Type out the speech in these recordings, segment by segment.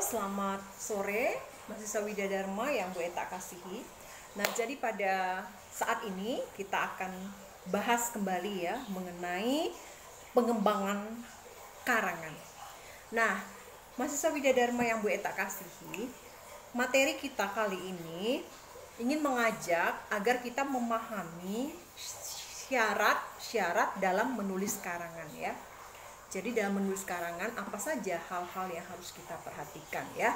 selamat sore mahasiswa Widadharma yang Bu Eta kasihi. Nah, jadi pada saat ini kita akan bahas kembali ya mengenai pengembangan karangan. Nah, mahasiswa Widadharma yang Bu Eta kasihi, materi kita kali ini ingin mengajak agar kita memahami syarat-syarat dalam menulis karangan ya. Jadi dalam menulis karangan apa saja hal-hal yang harus kita perhatikan ya.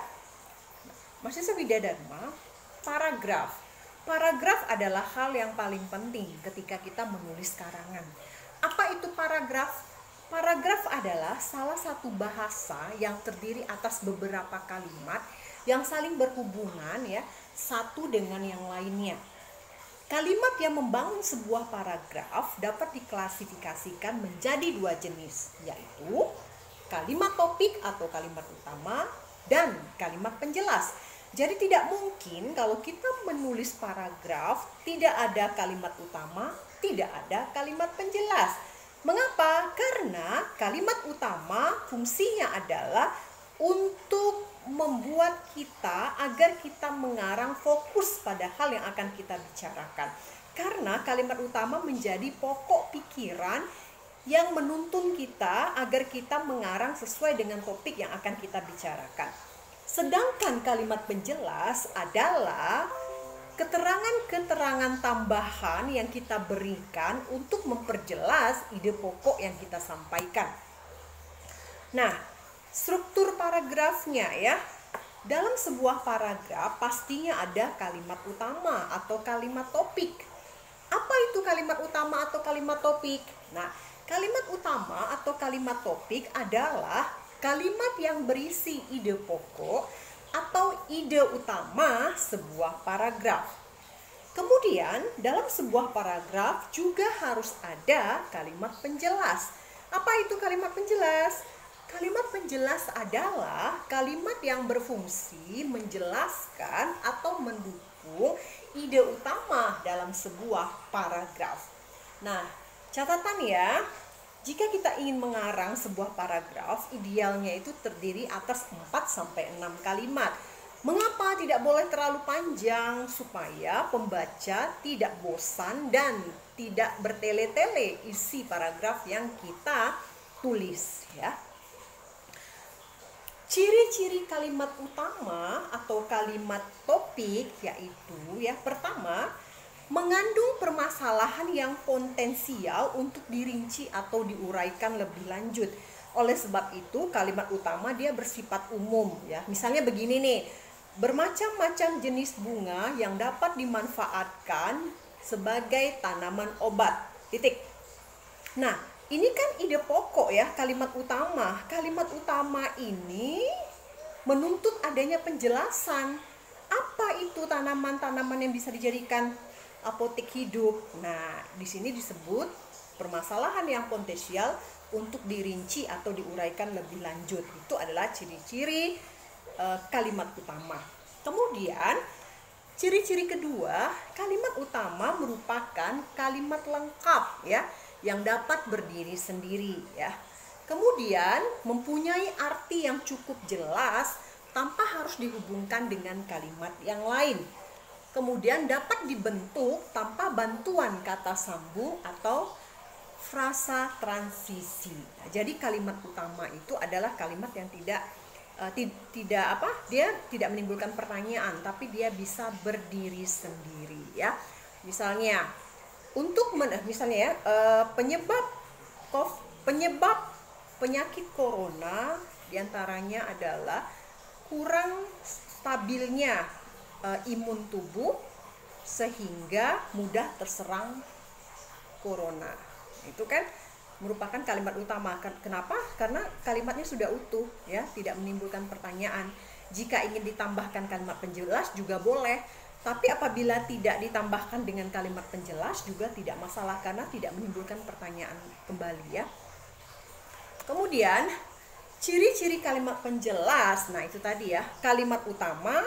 Mahasiswa Widadharma, paragraf. Paragraf adalah hal yang paling penting ketika kita menulis karangan. Apa itu paragraf? Paragraf adalah salah satu bahasa yang terdiri atas beberapa kalimat yang saling berhubungan ya, satu dengan yang lainnya. Kalimat yang membangun sebuah paragraf dapat diklasifikasikan menjadi dua jenis, yaitu kalimat topik atau kalimat utama dan kalimat penjelas. Jadi tidak mungkin kalau kita menulis paragraf tidak ada kalimat utama, tidak ada kalimat penjelas. Mengapa? Karena kalimat utama fungsinya adalah untuk membuat kita agar kita mengarang fokus pada hal yang akan kita bicarakan. Karena kalimat utama menjadi pokok pikiran yang menuntun kita agar kita mengarang sesuai dengan topik yang akan kita bicarakan. Sedangkan kalimat penjelas adalah keterangan-keterangan tambahan yang kita berikan untuk memperjelas ide pokok yang kita sampaikan. Nah, struktur paragrafnya ya. Dalam sebuah paragraf pastinya ada kalimat utama atau kalimat topik. Apa itu kalimat utama atau kalimat topik? Nah, kalimat utama atau kalimat topik adalah kalimat yang berisi ide pokok atau ide utama sebuah paragraf. Kemudian, dalam sebuah paragraf juga harus ada kalimat penjelas. Apa itu kalimat penjelas? Kalimat penjelas adalah kalimat yang berfungsi menjelaskan atau mendukung ide utama dalam sebuah paragraf. Nah, catatan ya, jika kita ingin mengarang sebuah paragraf, idealnya itu terdiri atas 4-6 kalimat. Mengapa tidak boleh terlalu panjang? Supaya pembaca tidak bosan dan tidak bertele-tele isi paragraf yang kita tulis ya. Ciri-ciri kalimat utama atau kalimat topik yaitu ya, pertama, mengandung permasalahan yang potensial untuk dirinci atau diuraikan lebih lanjut. Oleh sebab itu kalimat utama dia bersifat umum ya. Misalnya begini nih, bermacam-macam jenis bunga yang dapat dimanfaatkan sebagai tanaman obat. Titik. Nah, ini kan ide pokok ya, kalimat utama. Kalimat utama ini menuntut adanya penjelasan. Apa itu tanaman-tanaman yang bisa dijadikan apotek hidup? Nah, di sini disebut permasalahan yang potensial untuk dirinci atau diuraikan lebih lanjut. Itu adalah ciri-ciri kalimat utama. Kemudian, ciri-ciri kedua, kalimat utama merupakan kalimat lengkap ya, yang dapat berdiri sendiri ya. Kemudian mempunyai arti yang cukup jelas tanpa harus dihubungkan dengan kalimat yang lain. Kemudian dapat dibentuk tanpa bantuan kata sambung atau frasa transisi. Nah, jadi kalimat utama itu adalah kalimat yang dia tidak menimbulkan pertanyaan, tapi dia bisa berdiri sendiri ya. Misalnya penyebab penyakit corona diantaranya adalah kurang stabilnya imun tubuh sehingga mudah terserang corona. Itu kan merupakan kalimat utama. Kenapa? Karena kalimatnya sudah utuh ya, tidak menimbulkan pertanyaan. Jika ingin ditambahkan kalimat penjelas juga boleh. Tapi apabila tidak ditambahkan dengan kalimat penjelas juga tidak masalah karena tidak menimbulkan pertanyaan kembali ya. Kemudian ciri-ciri kalimat penjelas, nah itu tadi ya, kalimat utama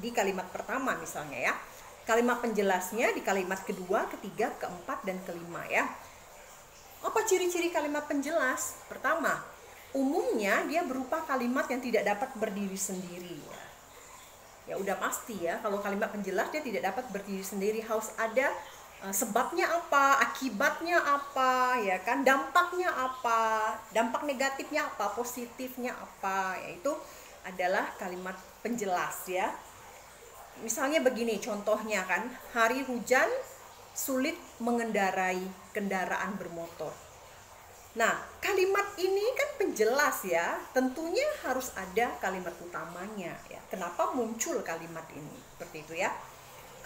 di kalimat pertama misalnya ya. Kalimat penjelasnya di kalimat kedua, ketiga, keempat, dan kelima ya. Apa ciri-ciri kalimat penjelas? Pertama, umumnya dia berupa kalimat yang tidak dapat berdiri sendiri. Ya udah pasti ya, kalau kalimat penjelas dia tidak dapat berdiri sendiri, harus ada sebabnya apa, akibatnya apa, ya kan, dampaknya apa, dampak negatifnya apa, positifnya apa, yaitu adalah kalimat penjelas ya. Misalnya begini contohnya kan, hari hujan sulit mengendarai kendaraan bermotor. Nah, kalimat ini kan penjelas ya, tentunya harus ada kalimat utamanya ya. Kenapa muncul kalimat ini? Seperti itu ya.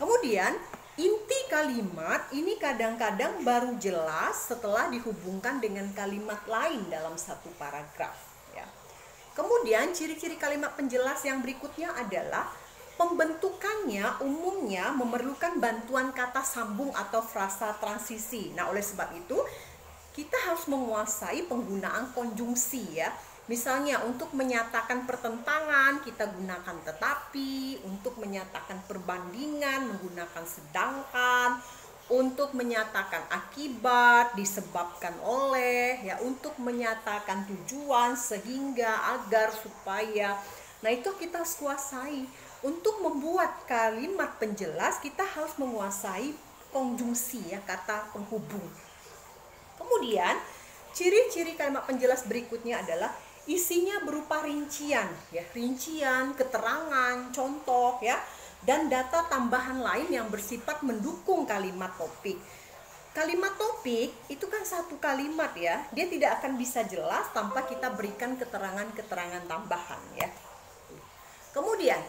Kemudian, inti kalimat ini kadang-kadang baru jelas setelah dihubungkan dengan kalimat lain dalam satu paragraf ya. Kemudian, ciri-ciri kalimat penjelas yang berikutnya adalah pembentukannya umumnya memerlukan bantuan kata sambung atau frasa transisi. Nah, oleh sebab itu kita harus menguasai penggunaan konjungsi ya. Misalnya untuk menyatakan pertentangan kita gunakan tetapi, untuk menyatakan perbandingan menggunakan sedangkan, untuk menyatakan akibat disebabkan oleh ya, untuk menyatakan tujuan sehingga, agar, supaya. Nah, itu kita harus kuasai. Untuk membuat kalimat penjelas kita harus menguasai konjungsi ya, kata penghubung. Kemudian, ciri-ciri kalimat penjelas berikutnya adalah isinya berupa rincian, ya, rincian, keterangan, contoh, ya, dan data tambahan lain yang bersifat mendukung kalimat topik. Kalimat topik itu kan satu kalimat ya, dia tidak akan bisa jelas tanpa kita berikan keterangan-keterangan tambahan, ya. Kemudian,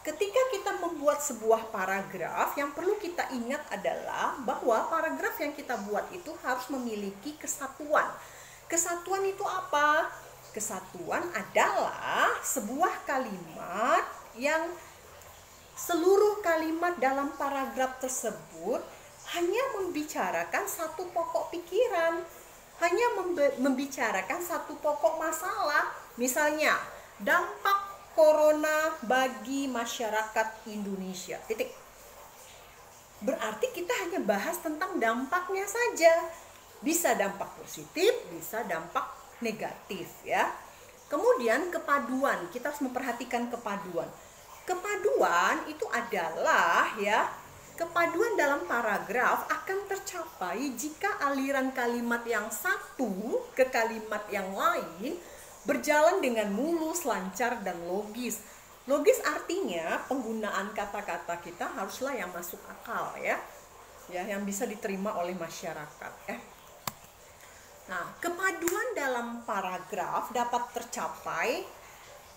ketika kita membuat sebuah paragraf, yang perlu kita ingat adalah bahwa paragraf yang kita buat itu harus memiliki kesatuan. Kesatuan itu apa? Kesatuan adalah sebuah kalimat yang seluruh kalimat dalam paragraf tersebut hanya membicarakan satu pokok pikiran, hanya membicarakan satu pokok masalah. Misalnya, dampak Corona bagi masyarakat Indonesia. Titik. Berarti kita hanya bahas tentang dampaknya saja. Bisa dampak positif, bisa dampak negatif ya. Kemudian kepaduan, kita harus memperhatikan kepaduan. Kepaduan itu adalah ya, kepaduan dalam paragraf akan tercapai jika aliran kalimat yang satu ke kalimat yang lain berjalan dengan mulus, lancar, dan logis. Logis artinya penggunaan kata-kata kita haruslah yang masuk akal ya, yang bisa diterima oleh masyarakat ya. Nah, kepaduan dalam paragraf dapat tercapai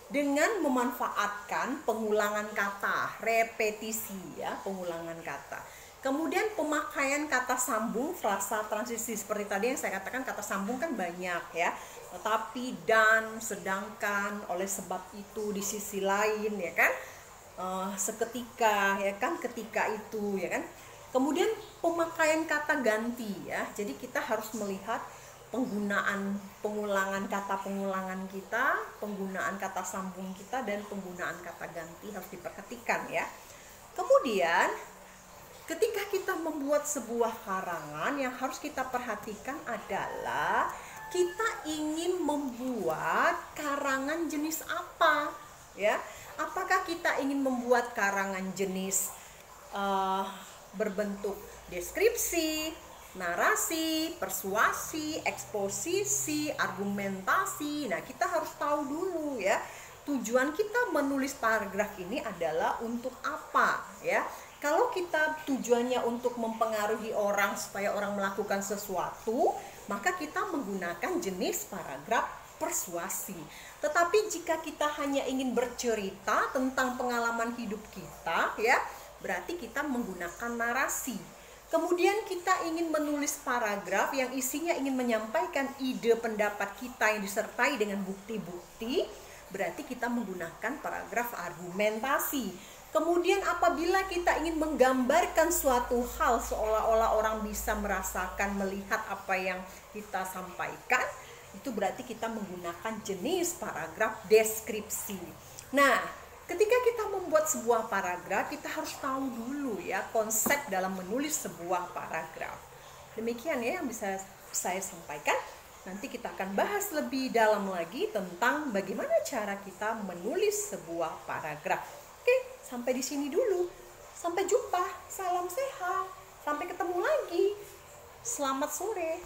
dengan memanfaatkan pengulangan kata, repetisi ya, pengulangan kata. Kemudian pemakaian kata sambung, frasa transisi, seperti tadi yang saya katakan, kata sambung kan banyak ya. Tetapi, dan, sedangkan, oleh sebab itu, di sisi lain ya kan, seketika ya kan, ketika itu ya kan. Kemudian pemakaian kata ganti ya. Jadi kita harus melihat penggunaan pengulangan kata pengulangan kita, penggunaan kata sambung kita, dan penggunaan kata ganti harus diperhatikan ya. Kemudian ketika kita membuat sebuah karangan, yang harus kita perhatikan adalah kita ingin membuat karangan jenis apa ya. Apakah kita ingin membuat karangan jenis berbentuk deskripsi, narasi, persuasi, eksposisi, argumentasi. Nah, kita harus tahu dulu ya, tujuan kita menulis paragraf ini adalah untuk apa ya. Kalau kita tujuannya untuk mempengaruhi orang supaya orang melakukan sesuatu, maka kita menggunakan jenis paragraf persuasi. Tetapi jika kita hanya ingin bercerita tentang pengalaman hidup kita ya, berarti kita menggunakan narasi. Kemudian kita ingin menulis paragraf yang isinya ingin menyampaikan ide pendapat kita yang disertai dengan bukti-bukti, berarti kita menggunakan paragraf argumentasi. Kemudian apabila kita ingin menggambarkan suatu hal seolah-olah orang bisa merasakan, melihat apa yang kita sampaikan, itu berarti kita menggunakan jenis paragraf deskripsi. Nah, ketika kita membuat sebuah paragraf, kita harus tahu dulu ya konsep dalam menulis sebuah paragraf. Demikian ya yang bisa saya sampaikan. Nanti kita akan bahas lebih dalam lagi tentang bagaimana cara kita menulis sebuah paragraf. Oke, sampai di sini dulu. Sampai jumpa. Salam sehat. Sampai ketemu lagi. Selamat sore.